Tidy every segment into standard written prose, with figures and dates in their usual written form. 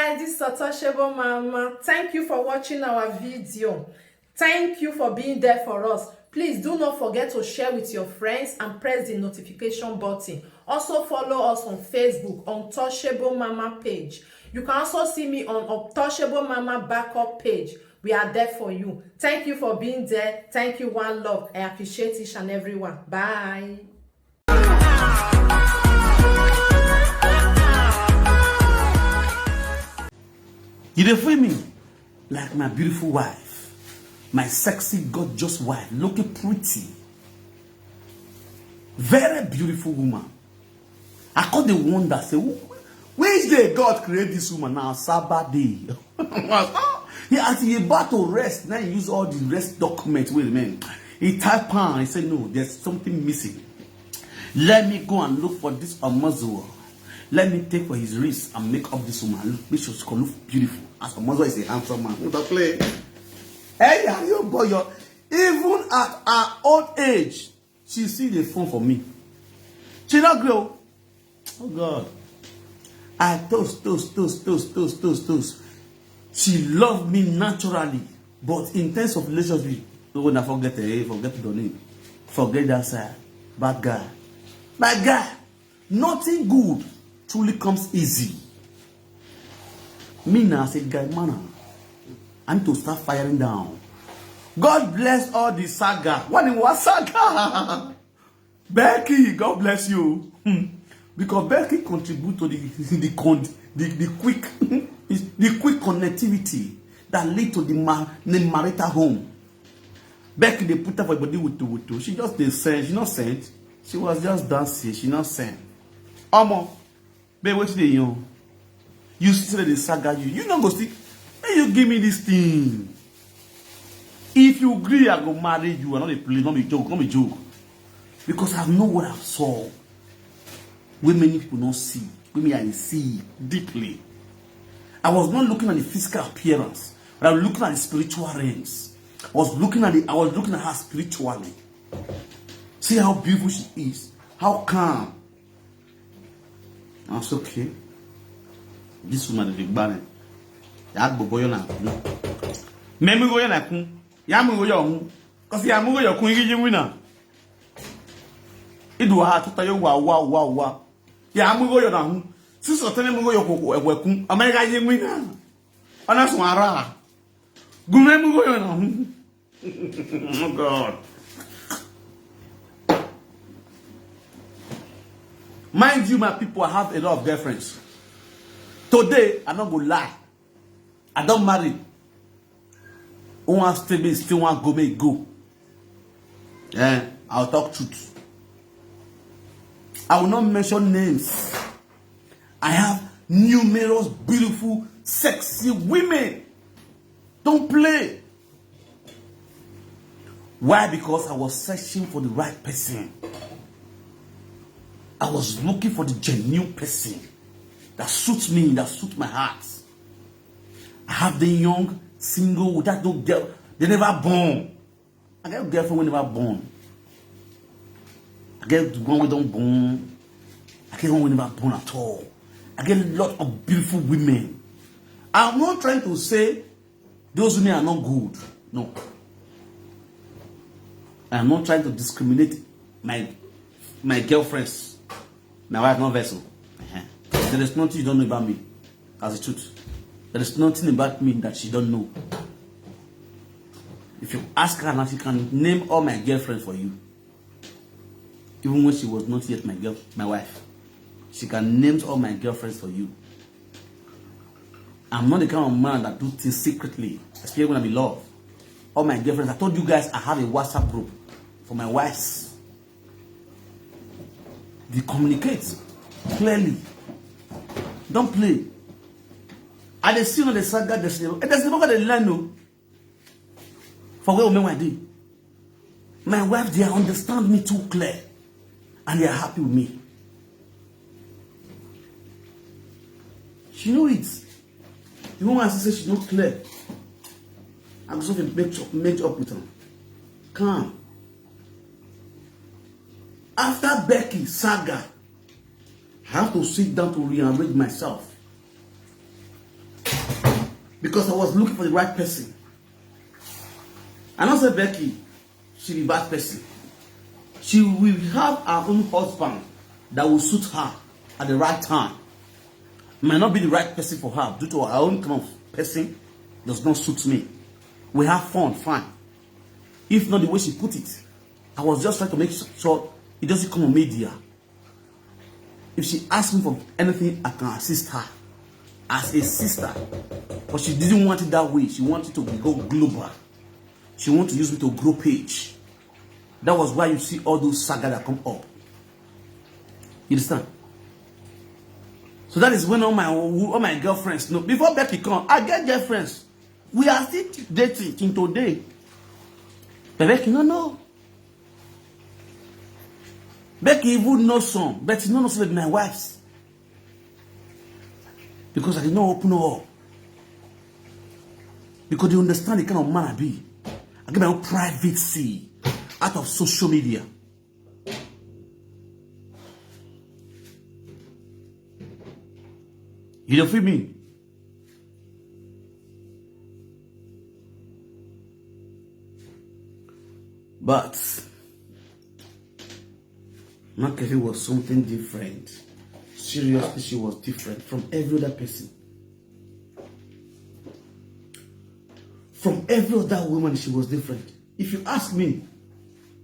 guys, this is Untouchable Mama. Thank you for watching our video. Thank you for being there for us. Please do not forget to share with your friends and press the notification button. Also follow us on Facebook, Untouchable Mama page. You can also see me on Untouchable Mama backup page. We are there for you. Thank you for being there. Thank you, one love. I appreciate each and everyone. Bye. You dey feel me like my beautiful wife, my sexy, gorgeous wife, looking pretty, very beautiful woman. I call the wonder, say, which day God create this woman? Now, Sabbath day. He as he about to rest, now he use all the rest documents with him. He type on, he said, no, there's something missing. Let me go and look for this Amazon. Let me take for his wrist and make up this woman. Look, make sure she can look beautiful. As Amazon is a handsome man. What play? Hey, you boy, even at her old age, she see the phone for me. She not grow. Oh God. I toast. She loved me naturally, but in terms of relationship, when I forget the name, forget that side. Bad guy. Bad guy. Nothing good truly comes easy. Me now say, guy, man, I need to start firing down. God bless all the saga. What saga? Becky, God bless you. Because Becky contribute to the quick the quick connectivity that lead to the marital home. Becky, they put her for body with two. She just didn't send. She not sent. She was just dancing. She not sent. Omo, babe, what they you? You see the saga you not go see. Hey, you give me this thing. If you agree, I go marry you. I not a play, not a joke, not a joke. Because I know what I saw. Women people don't see. Women I see deeply. I was not looking at the physical appearance, but I was looking at the spiritual realms. I was looking at her spiritually. See how beautiful she is, how calm. That's okay. This woman is big banner. Ya gbogbo yo na kun. Memi go yo na kun. Ya mu go yo hun. Cause ya mu go yo kun igi wina. Idu ha tuta yo wa. Ya mu go yo na hun. Siso tene mu go yo ko kun. America yi wina. Ona so ara. Gume mu go yo na hun. Oh God. Mind you, my people, I have a lot of girlfriends. Today, I'm not gonna lie. I don't marry. One stay, still want go. Yeah, I'll talk truth. I will not mention names. I have numerous, beautiful, sexy women. Don't play. Why? Because I was searching for the right person. I was looking for the genuine person that suits me, that suits my heart. I have the young, single, without no girl. They never born. I get a girlfriend who never born. I get one who don't born. I get one who never born at all. I get a lot of beautiful women. I'm not trying to say those women are not good. No. I'm not trying to discriminate my girlfriends. My wife, no vessel. There is nothing you don't know about me. As the truth. There is nothing about me that she don't know. If you ask her now, she can name all my girlfriends for you. Even when she was not yet my wife. She can name all my girlfriends for you. I'm not the kind of man that do things secretly, especially when I'm in love. All my girlfriends, I told you guys I have a WhatsApp group for my wives. They communicate clearly. Don't play. And they see on the saga, there's never got a learn no. For where women I did. My wife, they understand me too clear. And they are happy with me. She know it. The woman says she's not clear. I'm just going to make up with her. Calm. After Becky saga, I have to sit down to rearrange myself. Because I was looking for the right person. And also Becky, she be bad person. She will have her own husband that will suit her at the right time. Might not be the right person for her due to her own kind of person does not suit me. We have fun, fine. If not the way she put it, I was just trying to make sure it doesn't come on media. If she asks me for anything, I can assist her as a sister. But she didn't want it that way. She wanted to go global. She wanted to use me to grow page. That was why you see all those saga that come up. You understand? So that is when all my girlfriends know. Before Becky come, I get girlfriends. We are still dating till today. But Becky no know. Becky even knows some, but she no knows with my wives. Because I did not open her up. Because they understand the kind of man I be. I get my own privacy out of social media. You don't feel me? But Marketing was something different. Seriously, she was different from every other person. From every other woman, she was different. If you ask me,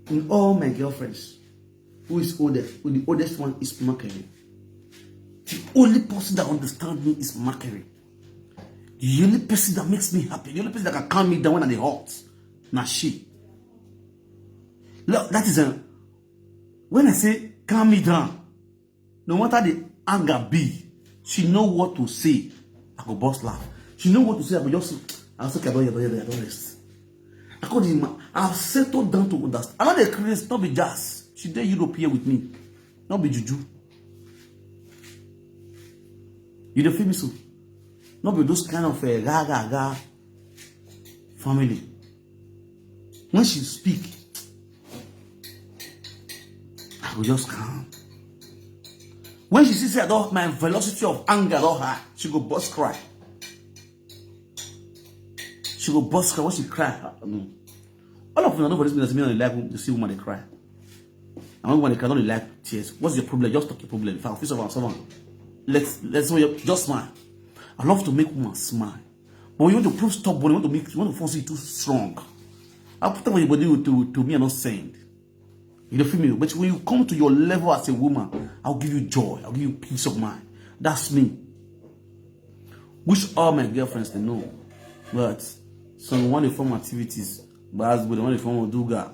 in all my girlfriends, who is oldest? Well, the oldest one is Marketing. The only person that understands me is Marketing. The only person that makes me happy, the only person that can calm me down when I'm hot, now she. Look, that is a. When I say calm me down, no matter the anger be, she know what to say. I go bust laugh. She know what to say. I go just. I'll say, I don't rest. I call him. I've settled down to understand. I'm not a Christian, not be jazz. She did Europe here with me, not be juju. You don't feel me so? Not be those kind of ga family. When she speak, I will just calm. When she sees that my velocity of anger or her, she go bust cry. She go bust cry. When she cry, all of you know for this means me only like to see women they cry. And when they cry, don't like tears. What's your problem? Just talk your problem. If I feel someone, let's just smile. I love to make women smile. But when you want to prove stubborn, you want to force it too strong. I'll put everybody to me and not saying. You don't feel me? But when you come to your level as a woman, I'll give you joy. I'll give you peace of mind. That's me. Which all my girlfriends they know. But some want to form activities. But they want to form Duga.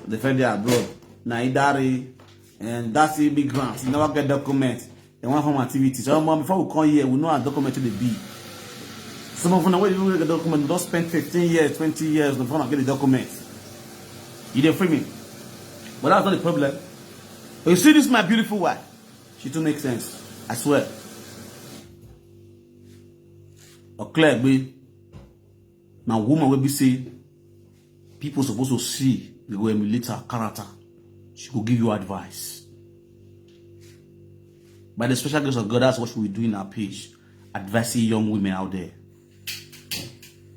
They find they abroad. Naidari. And that's a big grant. You never get documents. They want to form activities. So before we come here, we know how document to be. Some of them, when you get the document, you don't spend 15 years, 20 years before you get the documents. You don't feel me? But that's not the problem. But you see this, my beautiful wife. She too makes sense. I swear. A clear way. Now, woman will be saying, people supposed to see they go emulate her character. She will give you advice. By the special grace of God, that's what we do in our page. Advising young women out there.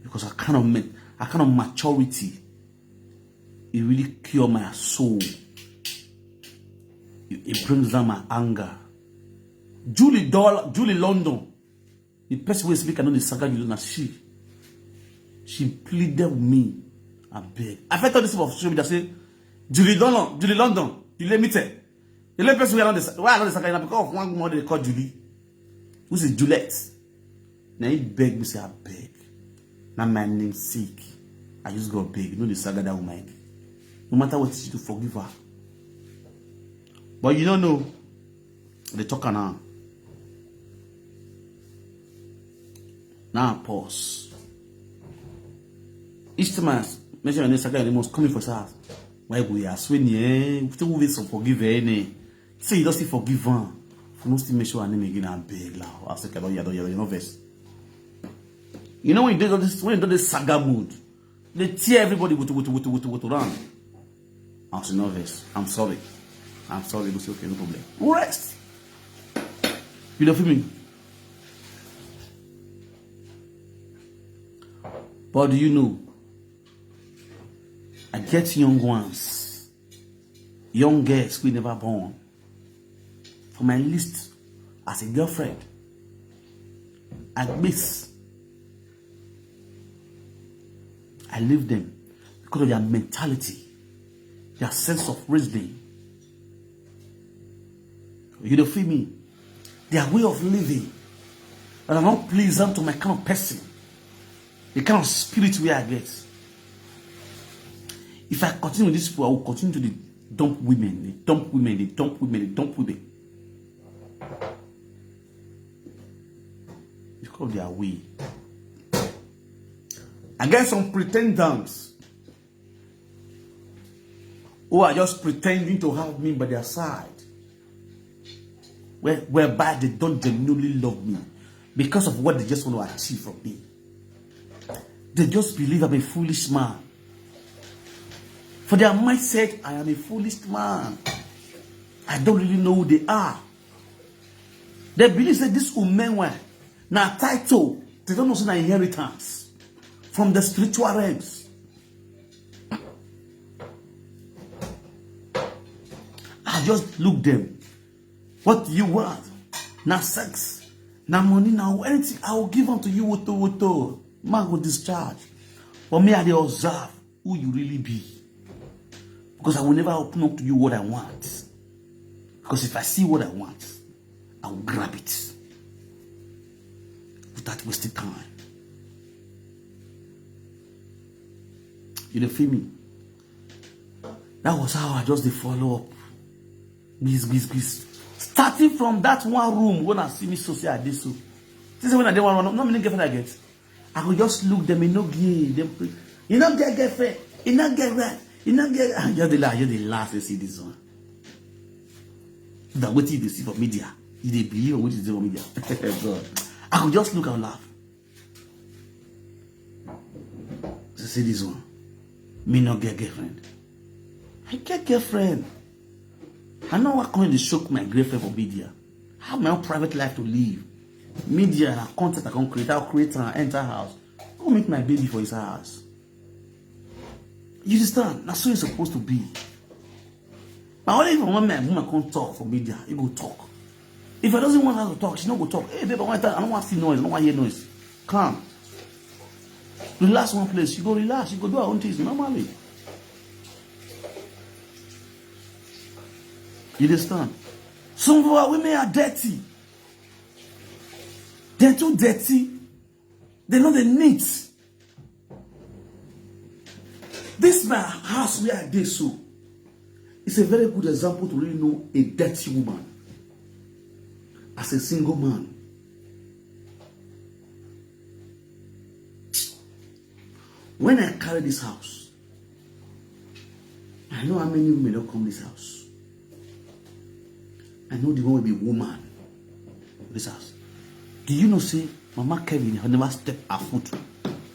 Because I kind of maturity, it really cure my soul. It brings down my anger. Julie London, the person who speak, I know the saga you know, she pleaded with me. I beg. I felt all this of social media say, Julie London, you let me tell. The only person why I know the saga because of one mother they call Julie, who is Juliet. Now he beg me say, I beg. Now my name sick. I just got beg. You know the saga that woman. No matter what she do, forgive her. But you don't know. They talk now. Now pause. Each time I mention your name, saga the most coming for us. Why we are swinging? We still wait to forgive her. Say you don't still forgive her. For no still make sure her name again and beg now. I say you know verse. You know when you do this saga mood, they tear everybody with around. I was nervous. I'm sorry. I'm sorry. It's okay, no problem. Rest. You don't feel me? But do you know, I get young ones, young girls who never born, for my list as a girlfriend. I miss. I leave them because of their mentality, their sense of reasoning. You don't feel me? Their way of living that are not pleasant to my kind of person, the kind of spirit where I get. If I continue with this, I will continue to dump women, they dump women, they dump women, they dump women. Because of their way. I get some pretenders who are just pretending to have me by their side, whereby they don't genuinely love me because of what they just want to achieve from me. They just believe I'm a foolish man. For their mindset, I am a foolish man. I don't really know who they are. They believe that this woman were now title. They don't know some inheritance from the spiritual realms. I just look them. What do you want? Now sex, now money, now anything. I will give unto you woto. Man will discharge. For me, I dey observe who you really be. Because I will never open up to you what I want. Because if I see what I want, I will grab it without wasting time. You don't feel me? That was how I just follow up. Biz. Starting from that one room, when I see me so say I did so. This is when I didn't want to not many girlfriend I get. I could just look them in no gay. You not get girlfriend, you not get right, you not get. You're the last to see this one. That what you see for media, you they believe on what you see for media. God, I could just look and laugh. To see this one, me not get girlfriend. I get girlfriend. I know what kind of shock my girlfriend for media. I have my own private life to live. Media and content I can create. I'll create and enter house. Go meet my baby for his house. You understand? That's how it's supposed to be. But only if I want my woman can't talk for media, he will talk. If I doesn't want her to talk, she not go talk. Hey babe, I don't want to see noise. I don't want to hear noise. Calm. Relax one place. You go relax. You go do her own things normally. You understand? Some of our women are dirty. They're too dirty. They're not the neat. This my house where I did so. It's a very good example to really know a dirty woman as a single man. When I carry this house, I know how many women don't come this house. I know the one will be woman in this house. Do you know, say, Mama Kevin has never stepped her foot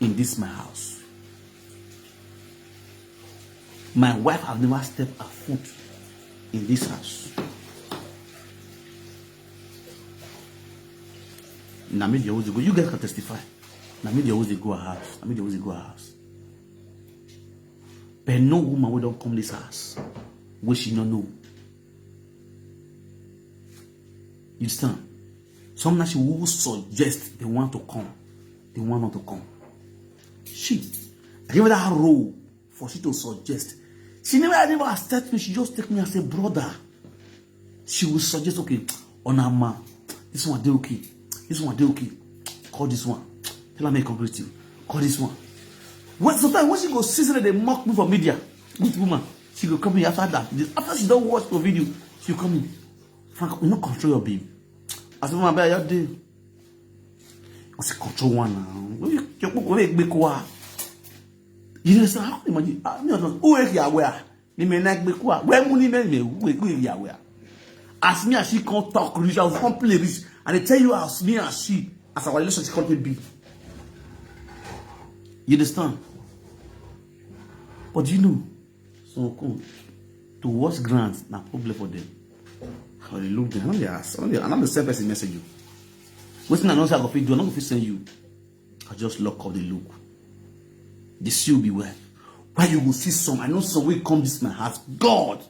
in this my house. My wife has never stepped her foot in this house. Now me the always go. You guys can testify. Now me the always go a house. Now me the always go a house. But no woman will don't come this house. Where she not know. You understand? Sometimes she will suggest they want to come. They want not to come. I give her that role for she to suggest. She never accept me. She just take me as a brother. She will suggest, okay, Onama, this one, they okay. This one, they okay. Call this one. Tell her me congratulate you. Call this one. Sometimes when she go season, they mock me for media. Good woman. She go come in after that. After she don't watch the video, she will come in. Frank, you not control your baby. As a woman, I do. I say control one now. You know, how imagine? Who is here? Where? Me me like bekwa. Where money me who is here? Where? As me and she can't talk, rich, I will come play rich, and they tell you as me and she, as our relationship can't be. You understand? But you know, so come to watch grants na problem for them. How they look them, I'm not the same person message you. Waiting I know say I go fit do, I'm not going to send you. I just lock up the look. The seal be well. Why you will see some? I know some will come this my house. God,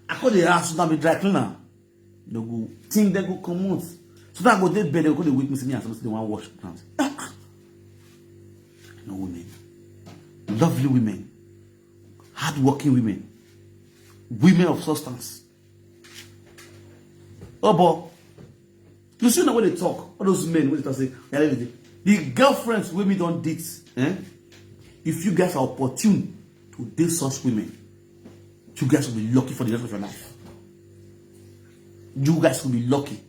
I call the house now be dry cleaner. They go think they go come out. So that go they bed, they go the witness me and somebody they want wash hands. No women, lovely women, hardworking women, women of substance. Oh, but you see now when they talk, all those men when they talk say, the girlfriends women don't date. If you guys are opportune to date such women, you guys will be lucky for the rest of your life. You guys will be lucky.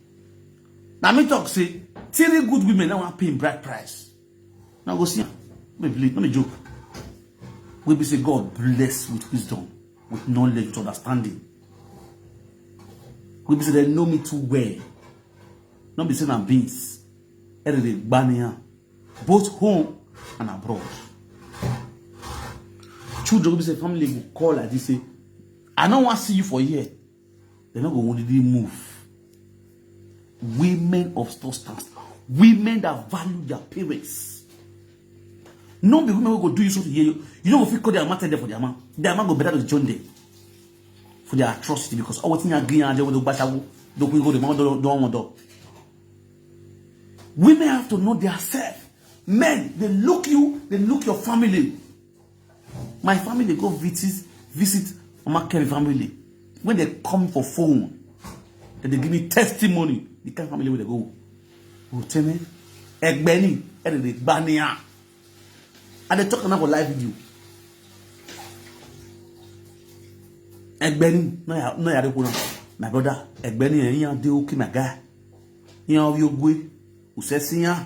Now me talk say, 3 good women now want paying bride price. Now go see them. Let me joke. We be say God bless with wisdom, with knowledge, with understanding. We be say they know me too well. Not be saying I'm beans. Every bania, both home and abroad. Children will be say family will call like this say, I don't want to see you for a year. They're not going to move. Women of substance, women that value their parents. No be women who go do you something here. You don't feel call their man there for their man. Their man go better to join them for their atrocity because all thing agree and they will go the man don't want to. Women have to know their self. Men, they look you, they look your family. My family they go visit Mama Kelly family. When they come for phone, then they give me testimony. The kind of family where they go. Oh, tell me, Egbeni, Bania. And they talk about live video. Egbeni, no ya my brother, Egbeni, you Deyooh my guy. You know you go, who says ya.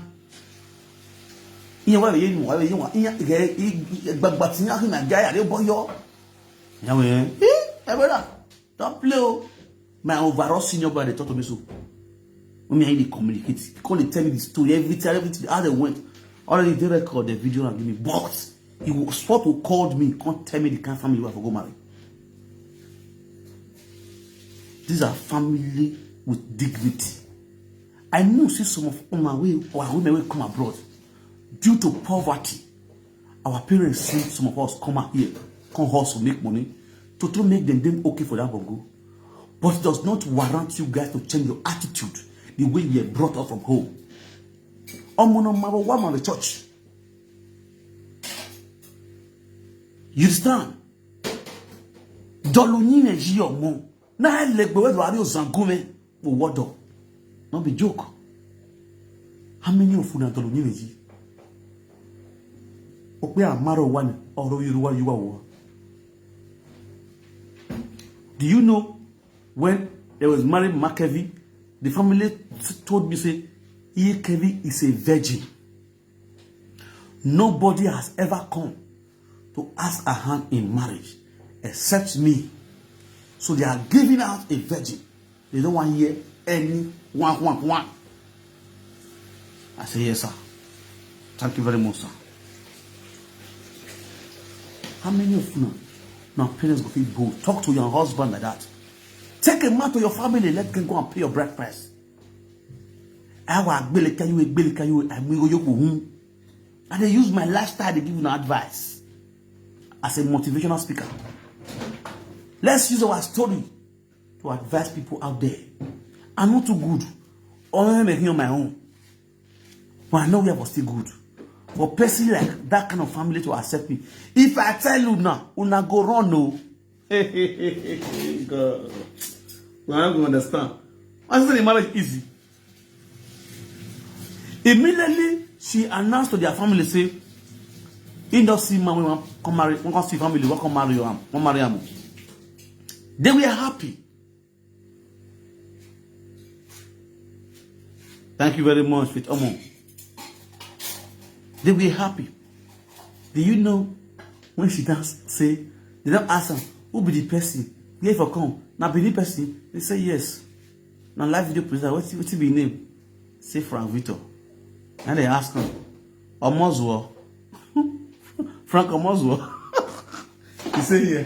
You know why you want but my guy, I don't yo. My brother, don't play. My overall senior brother talk to me so. When I communicate, he can't tell me the story, everything, how they went. Already they record the video and give me, but he was supposed to call me, can't tell me the kind of family where I go marry. These are family with dignity. I know see some of our women will come abroad due to poverty. Our parents see some of us come out here, come hustle, make money, to make them okay for that bongo. But it does not warrant you guys to change your attitude the way you are brought up from home. One the church. You understand? Dolunine ji omo. Na legbe we do ari ozangume wo wodo. No be joke. How many of you na dolunine ji? Ope amaro one oro Yoruba you are. Do you know when there was married Makevi, the family told me say Kevi is a virgin. Nobody has ever come to ask a hand in marriage except me. So they are giving out a virgin. They don't want to hear any one. I say yes, sir. Thank you very much, sir. How many of you now parents go feel bold? Talk to your husband like that. Take a man to your family. Let them go and pay your bride price. And they use my lifestyle to give you advice as a motivational speaker. Let's use our story to advise people out there. I'm not too good. I'm making on my own. But I know we are still good. For a person like that kind of family to accept me. If I tell you now, you're not go run no. God. We're not going to understand. I say the marriage easy. Immediately, she announced to their family, say, in the see man, we want to marry, we want to see family, we want to marry you. They were happy. Thank you very much, with Omo. They were happy. Do you know when she does say, they don't ask them, who be the person? They for come. Now be the person. They say yes. Now live video presenter, what's be name? Say Frank Victor. And they ask him, Omozwo. Frank Omozwo. He say yeah.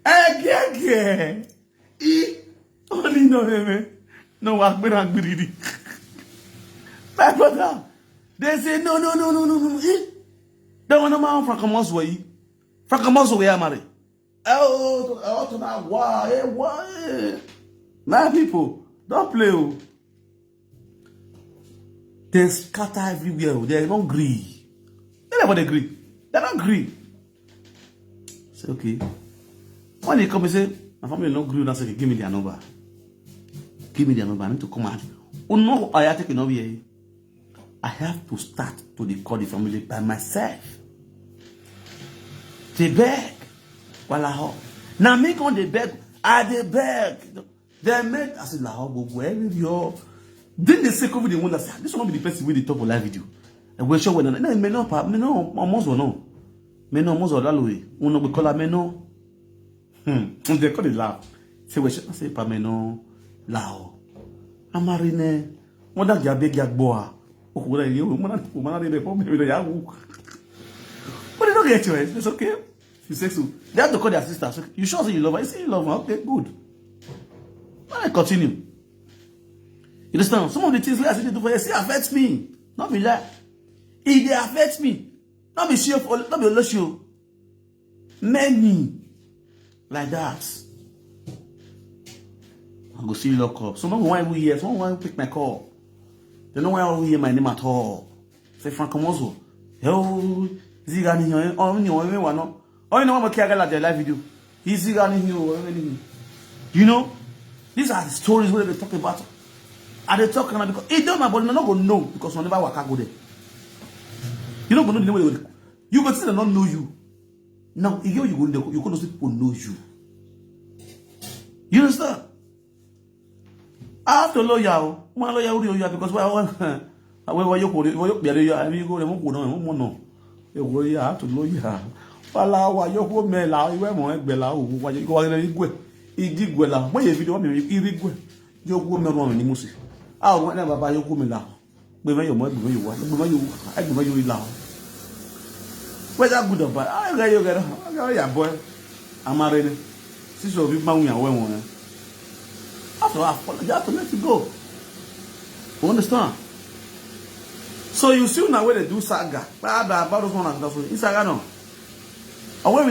Again. Only no me. No work better My brother. They say no. Then when I'm out Francomo's way, Francomo's way I marry. Oh, to that why? My people, don't play. Oh. They scatter everywhere. They don't agree. They never agree. They don't agree. Say okay. When they come and say, my family don't agree, that's okay. Give me their number. Give me their number. I need to come out. Oh no, I have taken over here. I have to start to call the family by myself. They beg. Wahala. Now me on the beg. They beg. They make. I said, "Laho, go where you?" Then they say, "Come with the one that say this will not be the person with the top of live video." And we show when no, me no, almost or no, me no, almost or that way. Uno we call her me no. They call it laugh. Say we should say pa me no, lao. Amarine. Mo da ja beg ya boa. O ko da ye, mo na dey for me with ya. But they don't get you. It's okay. She says so. They have to call their sister. So, you sure say you love her? You say you love her. Okay, good. I continue. You understand? Some of the things like I say they do for you, see affects me. Not be like. If they affect me, not be sure for not be less you. Many like that. I go see you lock up. Some why we hear, some why pick my call. They know why I will hear my name at all. Say Frank Mozo. Yo, Zigani here. Oh, you know, oh, you know what I like the live video. He's Zigani here. You know, these are the stories where they talk about. Are they talking about because it don't matter, but not gonna know because whenever I can go there. You don't know the way you go see them not know you. Now, if you go there, you gonna see people know you. You understand? I have to lawyer. My lawyer will you because why you go no. You have to lawyer. Fala wa yo ko me la iwe mo egbe la o wa yo wa le igwe igwe la mo ye video mi irigwe yo ko me ro ni musi a o na baba yo ko me la gbe me yo mo egbe yo wa egbe me yo la whether good or bad I ga yo ga ya boy amare ni si so bi ma won won after I apologize to let you go. You understand? So you see now where they do saga about those one and that's saga no. I've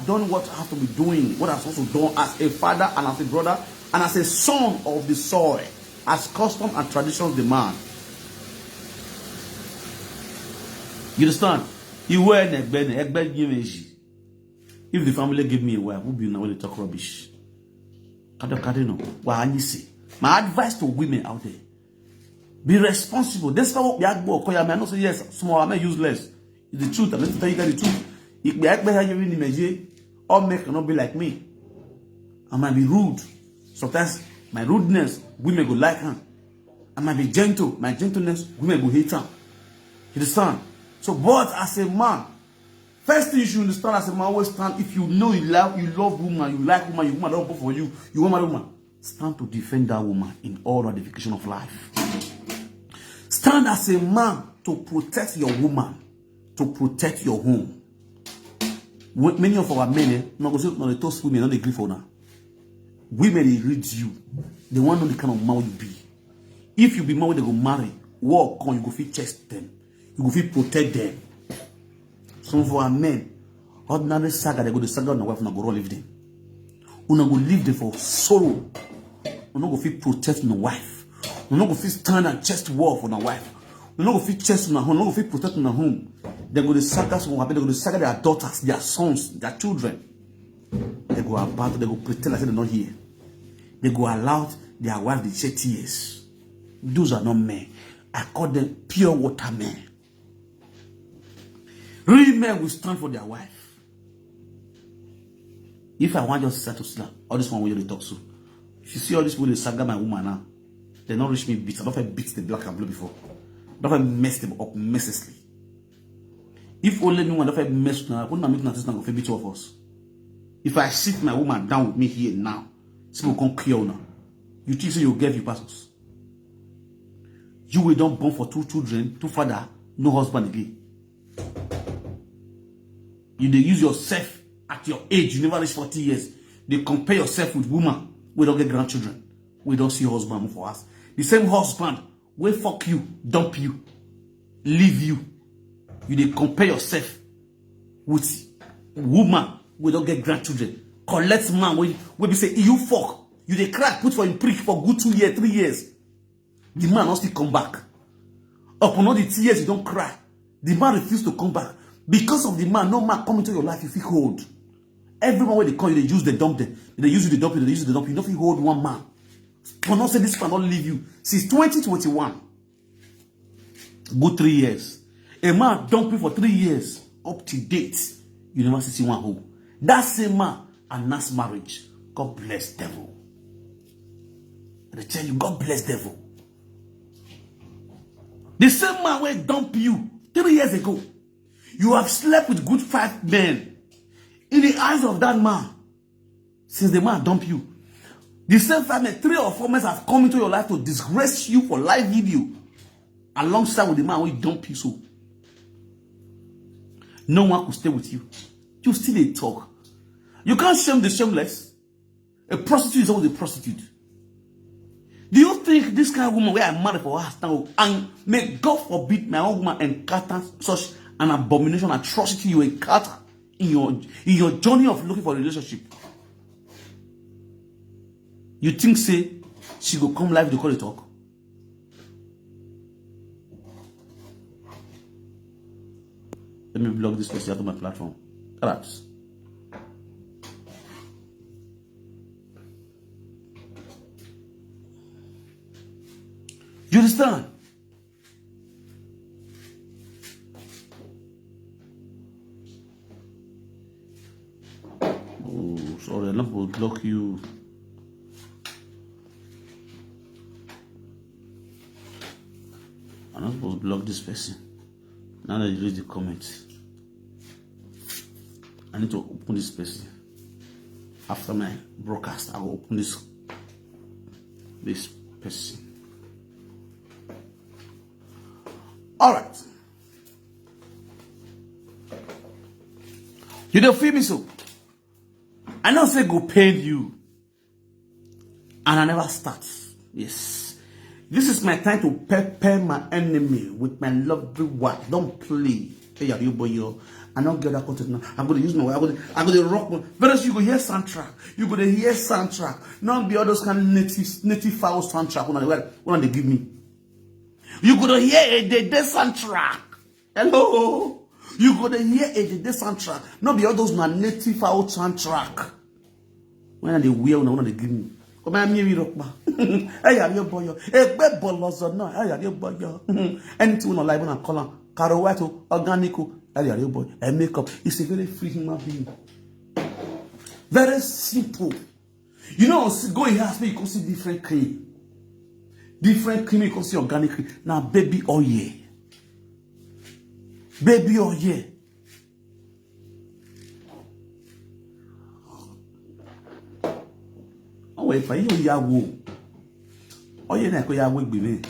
done what I have to be doing, what I'm supposed to do as a father and as a brother and as a son of the soil, as custom and traditions demand. You understand? You were in a bed, if the family give me a wife, we'll be now when they talk rubbish. My advice to women out there: be responsible. That's what we are going. I not say yes, small, I'm useless. It's the truth. I'm going to tell you guys the truth. If we act better, you in the all men cannot be like me. I might be rude. Sometimes my rudeness, women go like her. I might be gentle. My gentleness, women go hate her. You understand? So, but as a man, first thing you should understand as a man, always stand. If you know you love woman, you like woman, you woman don't go for you, you want a woman. Stand to defend that woman in all ramifications of life. Stand as a man to protect your woman, to protect your home. Many of our men, not the toast women, not the grief for now. Women, they read you. They want to know the kind of man you be. If you be man, they go marry. Walk on, you go fit chest them. You go fit protect them. Some of our men, ordinary saga, they go to saga on the wife and go live them. You go live them for sorrow. You go fit protect your wife. You go fit stand and chest war for the wife. You go fit chest on the home. You go fit protect on the home. They go to saga some happen. They go to saga their daughters, their sons, their children. They go about. They go pretend like they're not here. They go allow their wife to shed tears. Those are not men. I call them pure water men. Real men will stand for their wife. If I want your sister to slap, all this one will you talk to. If you see all this will saga my woman now, they not reach me beats. I don't have beats the black and blue before. I don't have messed them up mercilessly. If only me one have messed now, I wouldn't make nothing going to be two of us. If I sit my woman down with me here now, she will come clear now. You think so you give you passes. You will don't born for 2 children, 2 father, no husband again. You they use yourself at your age, you never reach 40 years. They compare yourself with woman. We don't get grandchildren. We don't see husband for us. The same husband will fuck you, dump you. leave you. You dey compare yourself with woman we don't get grandchildren. Collect man we be say you fuck. You dey crack put for him prick for good 2 years, 3 years. The man not still come back. Upon all the tears you don't cry. The man refuse to come back. Because of the man, no man come into your life, you feel hold. Everyone where they call you, they use the dump them. They use you, they dump you, they use you, they dump you. You don't feel hold one man. But not say this man not leave you. Since 2021. Good 3 years. A man dump you for 3 years. Up to date. You never see one home. That same man announced marriage. God bless devil. I tell you, God bless devil. The same man will dump you 3 years ago. You have slept with good 5 men. In the eyes of that man, since the man dump you, the same 5 men, 3 or 4 men have come into your life to disgrace you for live video, alongside with the man who dump you. So no one could stay with you. You still a talk. You can't shame the shameless. A prostitute is always a prostitute. Do you think this kind of woman where I married for her now, and may God forbid my own woman encounter such an abomination, atrocity you encounter in your journey of looking for a relationship? You think say she go come live to call the talk? Let me block this person out of my platform. Perhaps. You understand? Oh, sorry, I'm not going to block you. I'm not supposed to block this person. Now that you read the comments, I need to open this person. After my broadcast, I will open this person. All right. You don't feel me so? I know say go pain you. And I never start. Yes. This is my time to prepare my enemy with my lovely wife. Don't play. Hey, you boy, yo. I don't get that content now. I'm going to use my way. I'm going to rock one. Very soon you go hear soundtrack. You go to hear soundtrack. Not be all those kind of native foul soundtrack when they give me. You go to hear a day soundtrack. Hello. You go to hear a day soundtrack. Not be all those native foul soundtrack. When they wear when they give me. Come on, me rock ma. Hey, are you boy? Hey, be bolozo no. Hey, are you boy? Anything on live and color. Caro white, organico. Hey, are you boy? And makeup. It's a very free human being. Very simple. You know, go in here, you can see different cream. Different cream, you can see organic cream. Now, baby oil. Baby oil. Oh, if I hear ya wo. Oh, you know, I will be me.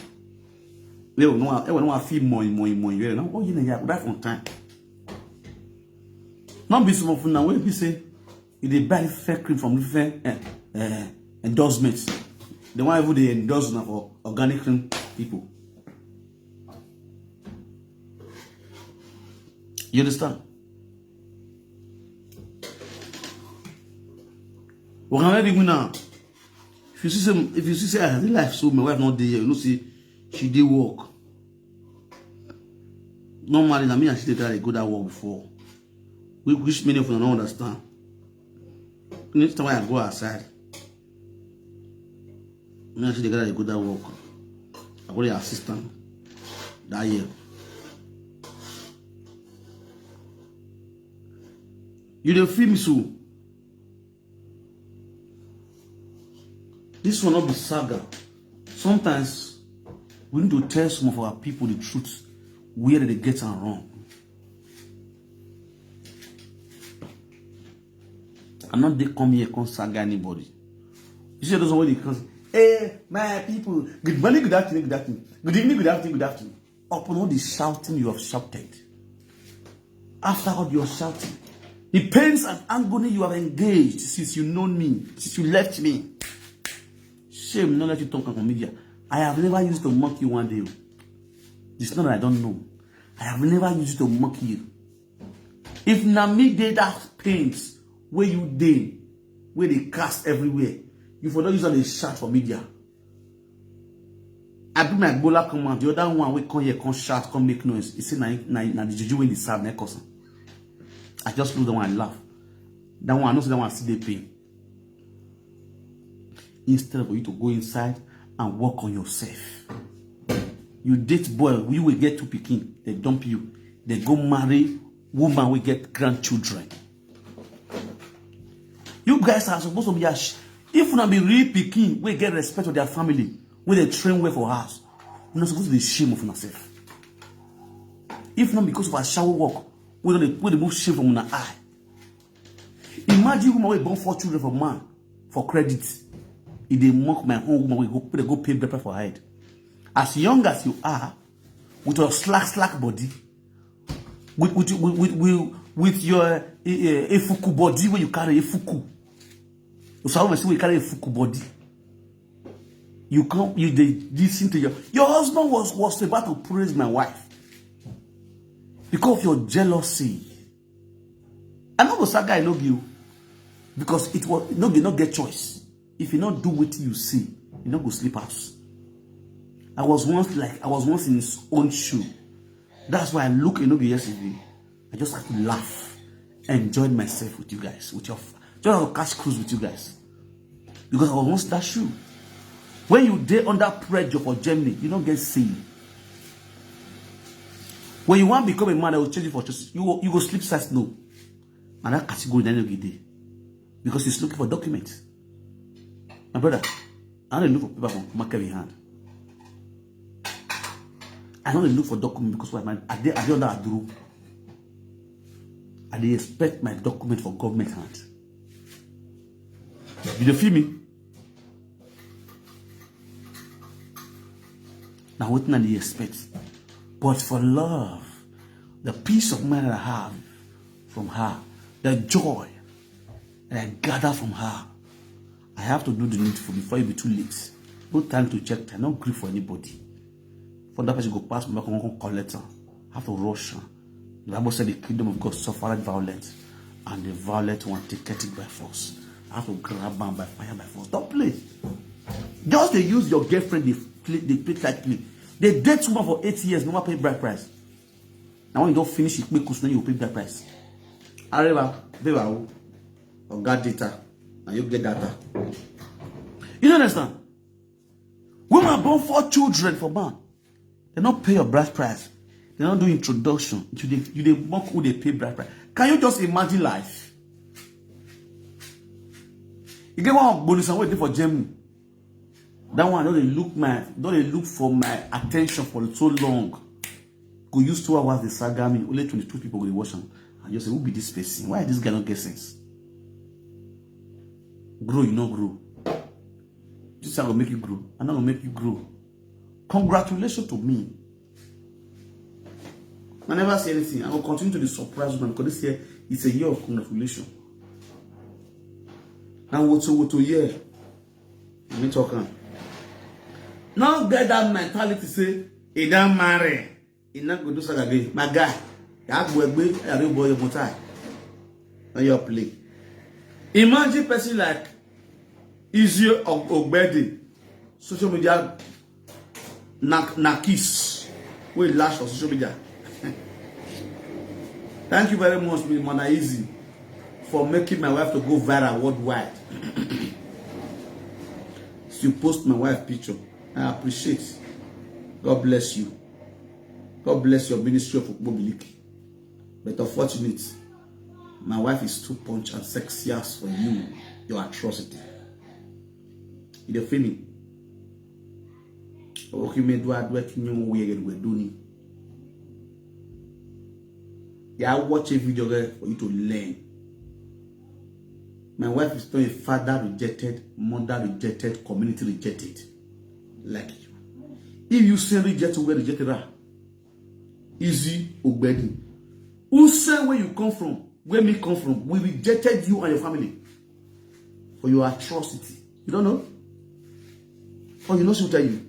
They will know feel more. You know, oh, you know, that on time. Not be some of now, where we say, if they buy fair cream from different endorsements. The one who they endorse now for organic cream people. You understand? What can I do now? If you see say I have life, so my wife not there, you know, see she did work. Normally, I mean, I should have go that work before. Which many of them don't understand. Next time I go outside. Me actually got a good work. I got the assistant that year. You don't feel me so? This will not be saga. Sometimes we need to tell some of our people the truth, where they get it wrong. I'm not they come here and saga anybody. You see those one they come. Hey, my people, good morning, good afternoon, good afternoon. Good evening, good afternoon, good afternoon. Upon all the shouting you have shouted. After all your shouting, the pains and agony you have engaged since you know me, since you left me. Shame not let you talk on media. I have never used to mock you one day. It's not that I don't know. I have never used it to mock you. If na me did that pains where you did, where they cast everywhere, you for not use on a shout for media. I bring my Ebola command. The other one we come here, come shout, come make noise. He say na the juju when they serve na cousin. I just look the one and laugh. That one I know say that one see the pain. Instead of you to go inside and work on yourself. You date boy, you will get 2 pikin. They dump you. They go marry woman, will get grandchildren. You guys are supposed to be if you not be real pikin, we get respect of their family, where they train well for us. You're not supposed to be ashamed of yourself. If not because of our shower work, we don't move shame from our eye. Imagine woman will born 4 children for man for credit. If they mock my own woman, they go pay better for her head. As young as you are, with your slack body, with your efuku body, when you carry efuku, so when you carry efuku body, you listen to your husband was about to praise my wife because of your jealousy. I know the saga I know you because it was not get choice. If you not do what you see, you not go sleep house. I was once in his own shoe. That's why I look yesterday. I just had to laugh, enjoyed myself with you guys, with your just have to catch cruise with you guys. Because I was once that shoe. When you did under pressure for Germany, you don't get seen. When you want to become a man, I will change you for just you go sleep size no. And that category then you get because he's looking for documents. My brother, I don't look for people from market in hand. I don't look for documents because I did under a drew. I expect my document for government hand. Did you feel me? Now what do you expect? But for love, the peace of mind that I have from her, the joy that I gather from her, I have to do the needful before it be too late. No time to check time, no grief for anybody. For that person go pass me back and collect her. Have to rush her. The Bible said the kingdom of God suffered violence, and the violent one take it by force. I have to grab them by fire by force. Don't play. Just they use your girlfriend, they play like play. They date woman for 8 years, never pay bride price. Now when you don't finish it, make you pay bride price. Arriba, baby, or got data, and you get data. You don't understand? Women born 4 children for man. They don't pay your bride price. They don't do introduction. You they mock who they pay bride price. Can you just imagine life? You get one bonus and waiting for Germany. That one don't they look for my attention for so long. Go use 2 hours they saga me. Only 22 people go watch them. And you say, who be this person? Why this guy not get sense? Grow, you not grow. This is gonna make you grow. I'm not gonna make you grow. Congratulations to me. I never say anything. I will continue to be surprised because this year it's a year of congratulations. Now what's a year? Let me talk on. Now get that mentality say he don't marry. He not go do something again. My guy, that boy your motor. Now you play. Imagine person like Easy Ogbedi, social media nakis, we lash for social media. Thank you very much, Mana Easy, for making my wife to go viral worldwide. You post my wife picture. I appreciate. God bless you. God bless your ministry of mobility. But unfortunately, my wife is too punch and sexy as for you, your atrocity. You feel me? Okay, me do you we doing. Yeah, I watch a video for you to learn. My wife is not a father rejected, mother rejected, community rejected. Like you. If you say reject, where rejected her? Easy Ogbedi. Who say where you come from? Where me come from? We rejected you and your family for your atrocity. You don't know? Or you know she will tell you.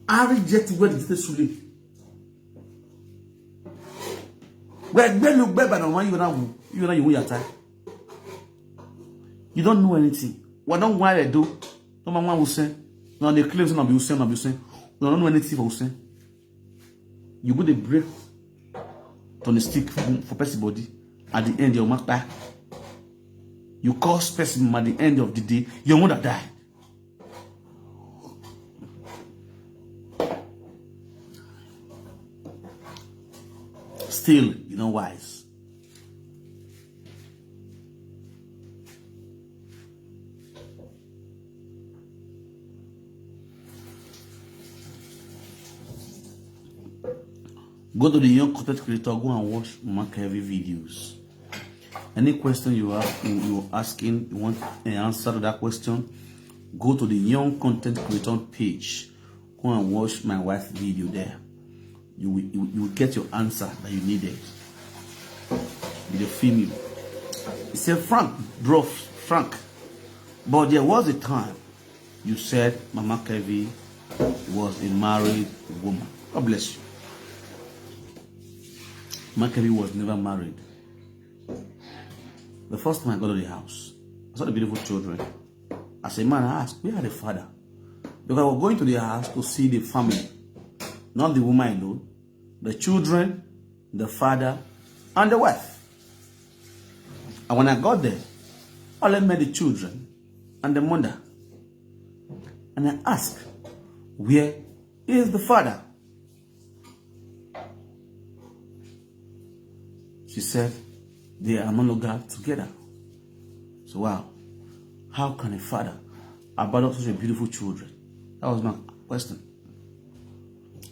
I rejected where rejected Sule. You don't know anything. We don't want to do. No man will say. No, they claim not be saying, not be saying. We don't know anything for saying. You go the break on the stick for person body. At the end, your mother die. You cause person at the end of the day, your mother die. Still, you know wise. Go to the young content creator, go and watch Mark Heavy videos. Any question you have, you're asking, you want an answer to that question, go to the young content creator page. Go and watch my wife's video there. You will get your answer that you needed. With the female. He said, Frank, bro, Frank. But there was a time you said Mama Kevi was a married woman. God bless you. Mama Kevi was never married. The first time I got to the house, I saw the beautiful children. As a man, I asked, where are the father? Because I was going to the house to see the family. Not the woman alone. The children, the father, and the wife. And when I got there, I met the children and the mother. And I asked, where is the father? She said, they are no longer together. So wow, how can a father abandon such a beautiful children? That was my question.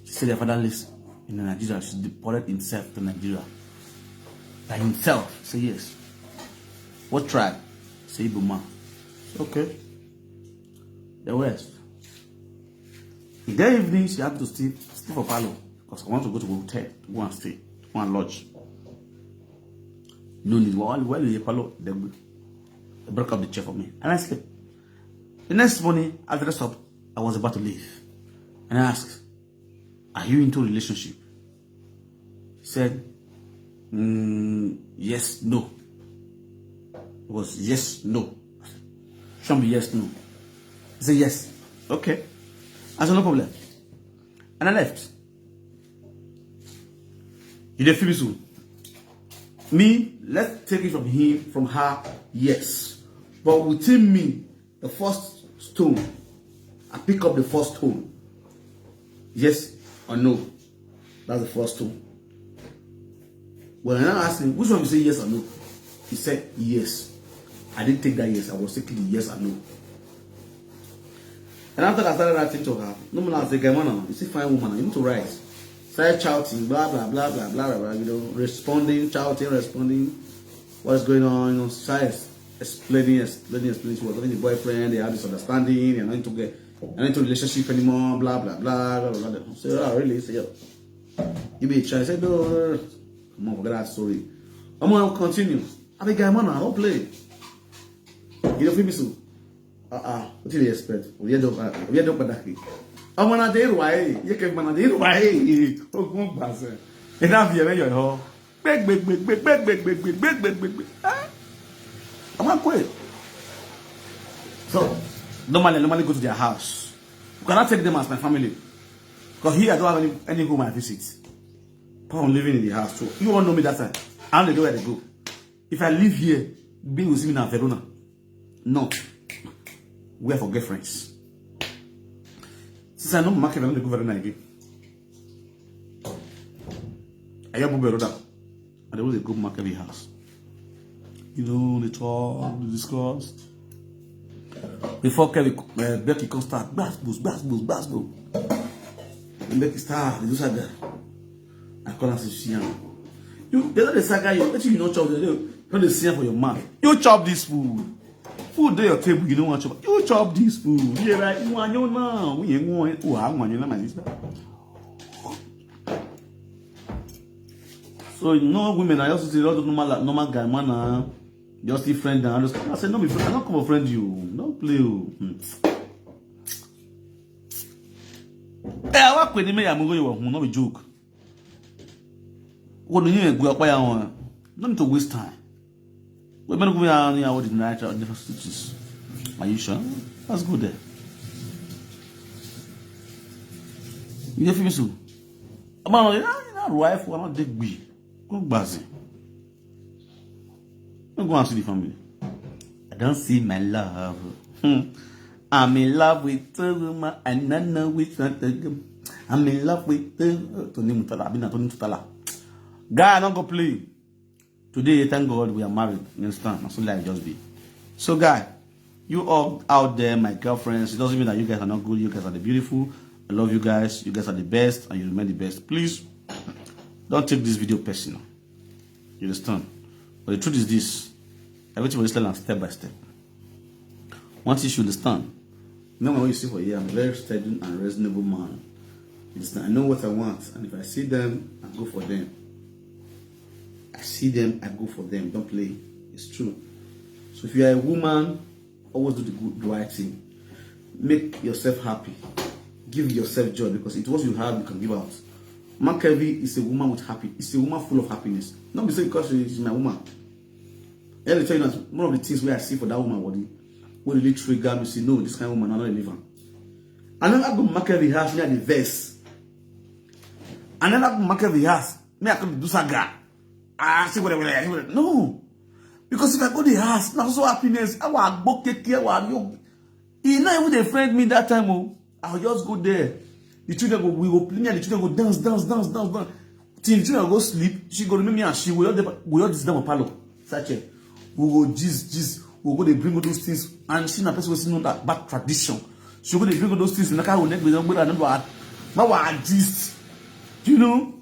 She said their father lives in Nigeria. She deported himself to Nigeria. By himself. Say yes. What tribe? Say Ibuma. Okay. The West. In the evening, she had to stay for Palo. Because I want to go to a hotel, to go and stay, to go and lodge. No need. While you Palo, they broke up the chair for me. And I slept. The next morning, after the stop, I was about to leave. And I asked, are you into a relationship? He said, yes, no. It was yes, no. Show me yes, no. He said, yes. Okay. I said, no problem. And I left. You didn't feel me soon. Me, let's take it from him, from her, yes. But within me, the first stone, I pick up the first stone. Yes or no? That's the first stone. When I asked him, which one you say yes or no? He said yes. I didn't take that yes, I was taking the yes or no. And after I started writing to her, no man, I was like, you see, fine woman, you need to write. Started shouting, blah, blah, blah, blah, blah, blah, you know, responding, shouting, responding, what's going on, you know, started explaining. She was having a boyfriend, they had this understanding, they're not into relationship anymore, blah, blah, blah, blah, blah, blah. I said, oh, really? I said, yo, you be trying. I said, no, come on, forget that story. I'm going to continue. I mean, guy, man, I don't play. You don't feel me so? What do you expect? We end up with that. I'm going to do it. You can't do it. Oh, come on, sir. And now you're your home. Big. I'm not quit. So, normally go to their house. You cannot take them as my family. Because here I don't have any home I visit. I'm living in the house. So, you won't know me that time. I don't know where they go. If I live here, be with me now, Verona. No. We are for girlfriends. Since I know my market, I'm going to go Verona again. I have Verona. And there was a good market in the house. You know, they talk, they discuss. Before Becky can start, basbo. And Becky start, they do that. I call her Sian. You, they don't the saga you, but you not chop, they don't see for your man. You chop this food. Food there your table, you don't want to chop. You chop this food. Yeah, right, you want you now. We ain't going, oh, I want you now, my sister. So, you know, women, I also say, normal guy, man, just be friend and I said, no, be friend. I'm not come to friend you. Don't play you. Hey, I work with him. I'm going to not be joke. What do you go up by one? Not to waste time. We're going to go around here with the natural different stitches. Are you sure? Let's go there. You feel me so? About you know, wife, I'm not big B. Go busy. Don't go and see the family. I don't see my love. I'm in love with the woman and I know which one to go. I'm in love with the Tony Mutala. I've been at Tony Mutala. God, don't go play. Today, thank God we are married. You understand? That's all I just be. So, guys, you all out there, my girlfriends, it doesn't mean that you guys are not good. You guys are the beautiful. I love you guys. You guys are the best, and you remain the best. Please, don't take this video personal. You understand? But the truth is this: everything will learn step by step. Once you should understand, you know what you see for here. I'm a very steady and reasonable man. You understand? I know what I want, and if I see them, I go for them. I see them, I go for them. Don't play. It's true. So if you are a woman, always do the right thing. Make yourself happy. Give yourself joy, because it's what you have you can give out. Makevi is a woman with happy. It's a woman full of happiness. Not because she's my woman. I'll tell you that one of the things where I see for that woman body, what really trigger me, say, no, this kind of woman, I'm not a liver. Another good Makevi has near the verse. Another good Makevi has, me I can do saga. I see whatever. No. Because if I go to the house, now so happiness, I will go take care of you. He not even they friend me that time. Oh, I'll just go there. The children go, we go play, and the children go dance. Till the children go sleep, she go remember me and she will all this down palo. Such a we go jizz. We go they bring all those things, and she na person will see know that bad tradition. She go they bring all those things in the car. We neck with them, but I don't know what gist. You know.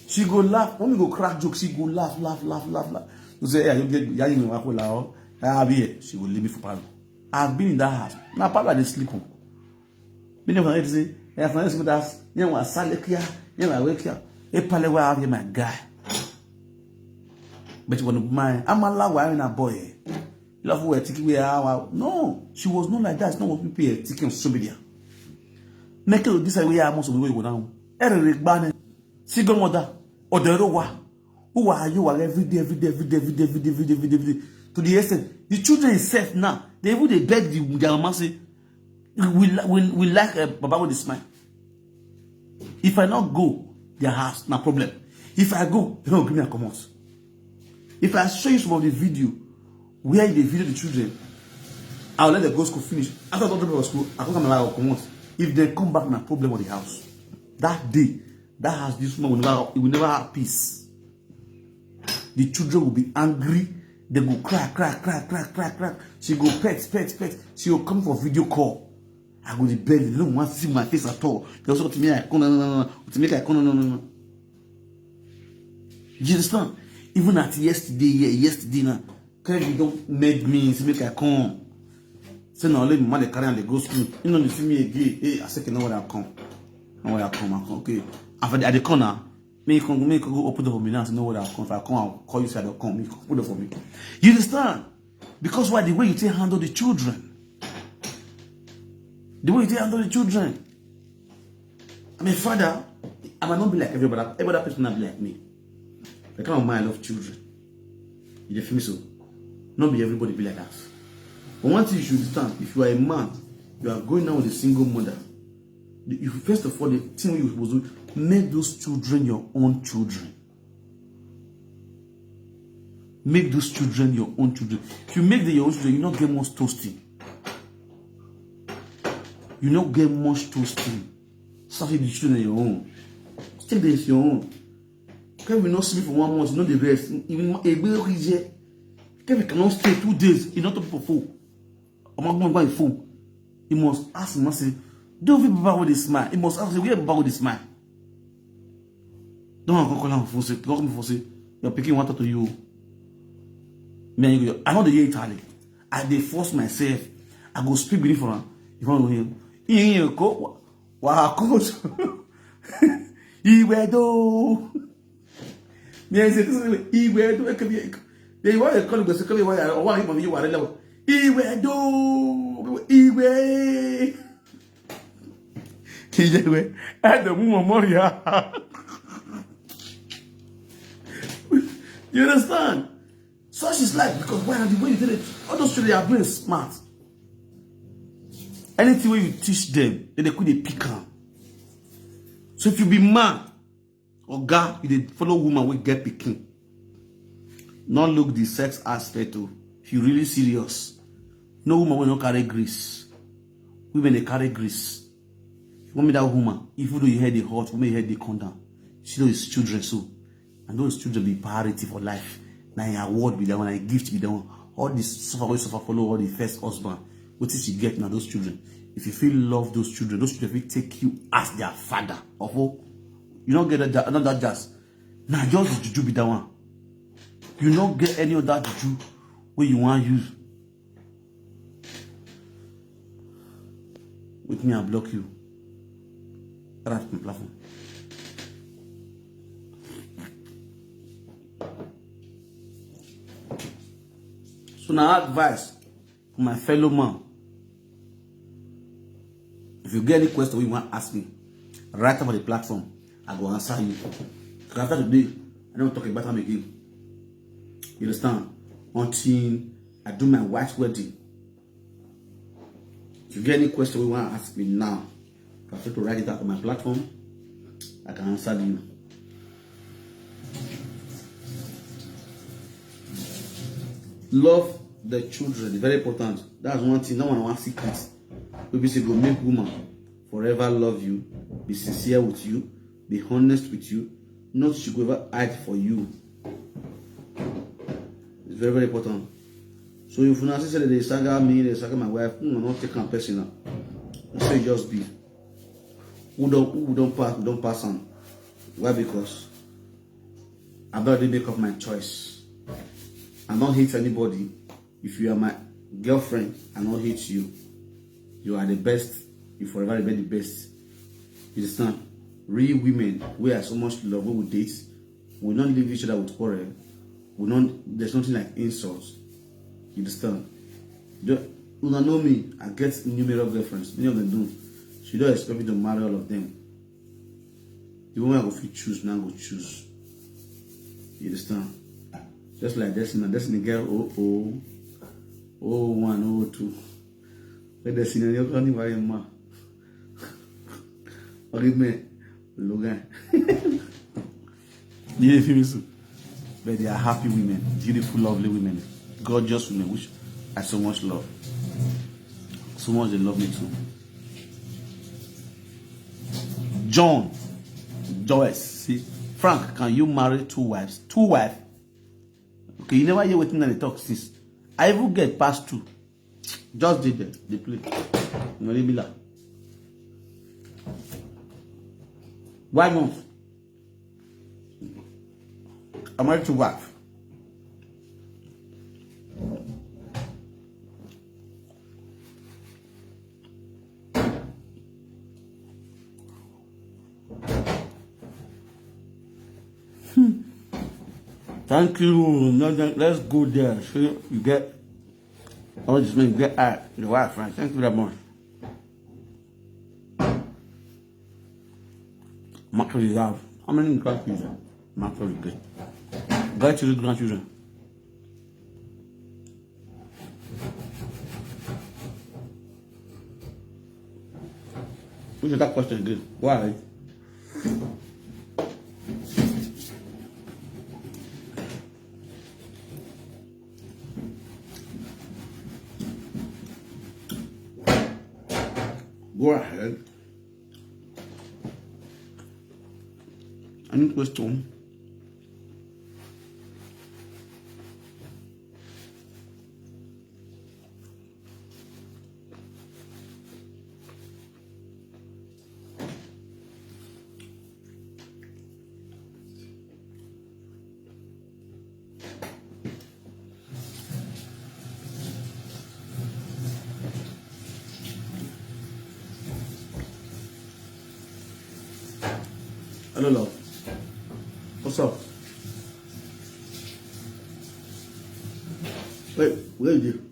She go laugh. When we go crack jokes, she go laugh. You say, yeah, you get me wako I'll be here. She will leave me for palo. I've been in that house. Now palo they sleep on. Many of them say, yeah, for instance, that's you know, Salekia, you know, wake here. A pale where I have my guy. But you want to mind, I'm allowed wearing a boy. You love where taking where I no, she was not like that. It's not what people are taking on social media. Make it this way, I must be going down. Eric Banner, single mother. Or the who are you every day, to the extent the children itself now they beg their mama say we like Baba with the smile. If I not go their house, no problem. If I go, they don't give me a comment. If I show you some of the video where they video the children, I'll let them go school finish. After I don't drop school, I come and comment. If they come back, no problem with the house. That day. That has this woman will never have peace. The children will be angry. They go crack. She go pet. She will come for video call. I go to bed. They don't want to see my face at all. They also to me, I come no. To make I come no. You understand? Even at yesterday now, Kevin don't make me to make I come. Say now let me man they carry and they go school. You know they see me again. Hey, I say you know where I come. I come. Okay. At the corner, me go open the for me now to know what I'll come. If I come, I'll call you, say I'll come. Me open the for me. You understand? Because why the way you take handle the children. The way you take handle the children. I'm a father. I might not be like everybody. Every other person not be like me. The kind of man I love children. You feel me so? Not be everybody be like that. But one thing you should understand, if you are a man, you are going down with a single mother. You first of all, the thing you're supposed to do, make those children your own children. Make those children your own children. If you make them your own children, you not get much toasting. You not get much toasting. Start the children your own. Take them your own. Can we not sleep for 1 month? You know the rest. Even a bit can we cannot stay 2 days? You not talk for full. I'm not going full. You must ask him. Say, don't be Baba with a smile. You must ask him where Baba with a smile. Don't call him for say. Don't come for say. You're picking water to you. I know the year Italy. I they force myself. I go speak with him for him. If I know him, he go. Wow, coach. He were do. Me say this. He were do. They want to call him because come why I want him you are level. He were do. He were. He were. At the woman Moria. You understand? Such is life because why the way you did it, all those children are very smart. Anything where you teach them, then they could pick up. So if you be man or guy, you dey follow woman will get picking. Not look the sex aspect of. If you really serious, no woman will not carry grease. Women they carry grease. You want me that woman? Even though you head the hot, women head the condom. She know his children so, and those children be priority for life. Now an award be that one, a gift be that one. All this suffer follow all the first husband. What is you get now those children? If you feel love those children will take you as their father. Of all, you don't get that another jazz. Now just the juju be that one. You don't get any of that juju where you want to use. With me, I block you. Right my platform. So now advice for my fellow man. If you get any question you want to ask me, right up on the platform, I go answer you. Because after today, I don't talk about them again. You understand? Until I do my wife's wedding. If you get any question you want to ask me now, feel free to write it out on my platform. I can answer you. Love the children, very important. That's one thing. No one wants secrets. We say go make woman forever love you, be sincere with you, be honest with you, not she go ever hide for you. It's very, very important. So if you not say they saga me, they saga my wife, I'm not taking personal. So it just be. Who don't pass on. Why? Because I better make up my choice. I don't hate anybody. If you are my girlfriend, I don't hate you. You are the best. You forever be the best. You understand? Real women, we are so much love, we will date. We don't leave each other with quarrel. There's nothing like insults. You understand? You don't know me. I get numerous girlfriends. Many of them do. So you don't expect me to marry all of them. The woman I go fit choose, now go choose. You understand? Just like Destiny girl 00, 01, 02. But Destiny, you're going to marry ma. Or me, Logan. You feel me so? But they are happy women, beautiful, lovely women, gorgeous women, which I so much love. So much they love me too. John, Joyce, see, Frank, can you marry 2 wives? 2 wives? Okay, you never hear what they talk since. I even get past 2. Just did that, they play. Why not? I'm married to wife. Thank you. Let's go there. So you get all this man get at the wife, right? Thank you very much. Macro you have. How many grandchildren? Macro you get. Grandchildren. Which is that question again? Why? Go ahead. Any question? Hello, love. What's up? Wait, where are you?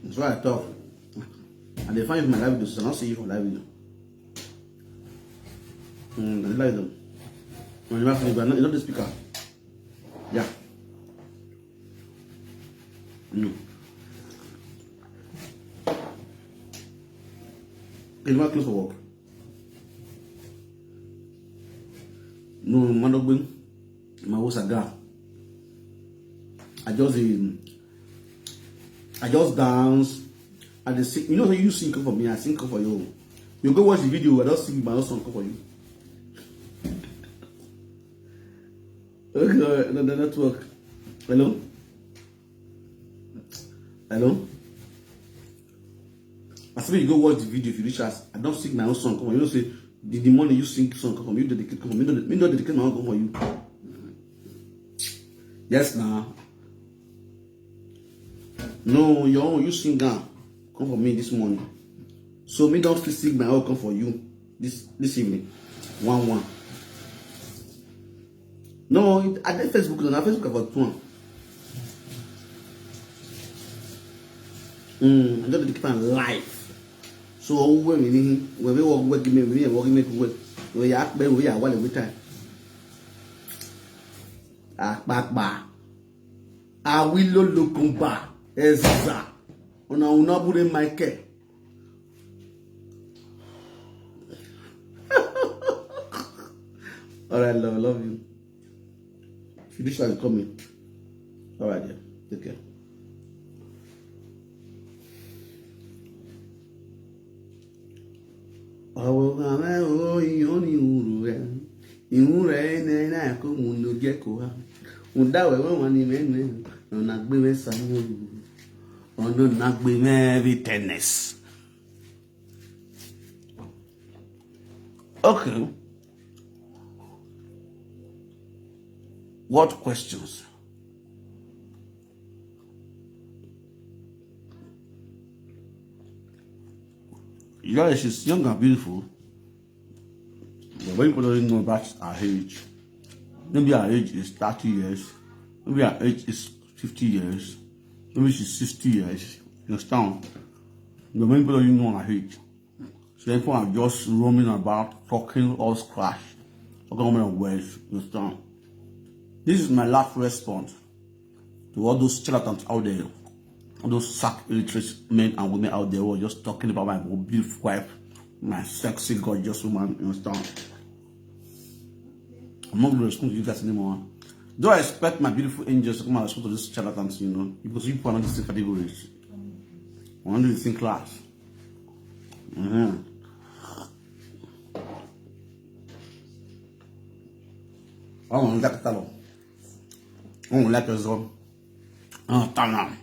That's why I thought. And they find you from my live videos, so I don't see you from live video. I like them. When you have to, not the speaker. Yeah. No. It's not close for work. No, man, not going. My was a guy. I just dance. I just sing. You know, you sing for me, I sing for you. You go watch the video, I don't sing my own song for you. Okay, the network. Hello? Hello? I said you go watch the video if you reach us. I don't sing my own song. Come on, you don't say the money you sing song come from you dedicate come from me don't dedicate my own come for you. Yes now. No, your own you sing down come for me this morning. So me don't sing my own come for you this evening. 1-1. No, I did Facebook and Facebook about 2. I just dedicate my life. So when we work give me work we act be we are one every time. Back. I will look back. Eza. Ona bure Michael. All right, love you. If you wish I come in. All right, yeah. Take care. Okay. What questions? Yeah, she's young and beautiful. But when people don't know about her age, maybe her age is 30 years, maybe her age is 50 years, maybe she's 60 years. You understand? But when people don't know her age, so people are just roaming about, talking all scratch, talking about words. You understand? This is my last response to all those charlatans out there, all those sack illiterate men and women out there who are just talking about my beautiful wife, my sexy, gorgeous woman. You understand? I'm not going to respond to you guys anymore. Don't expect my beautiful angels to come and respond to these charlatans, you know, because you people are not the same categories. I want to think class. I don't like that. I don't like your zone. Oh, damn.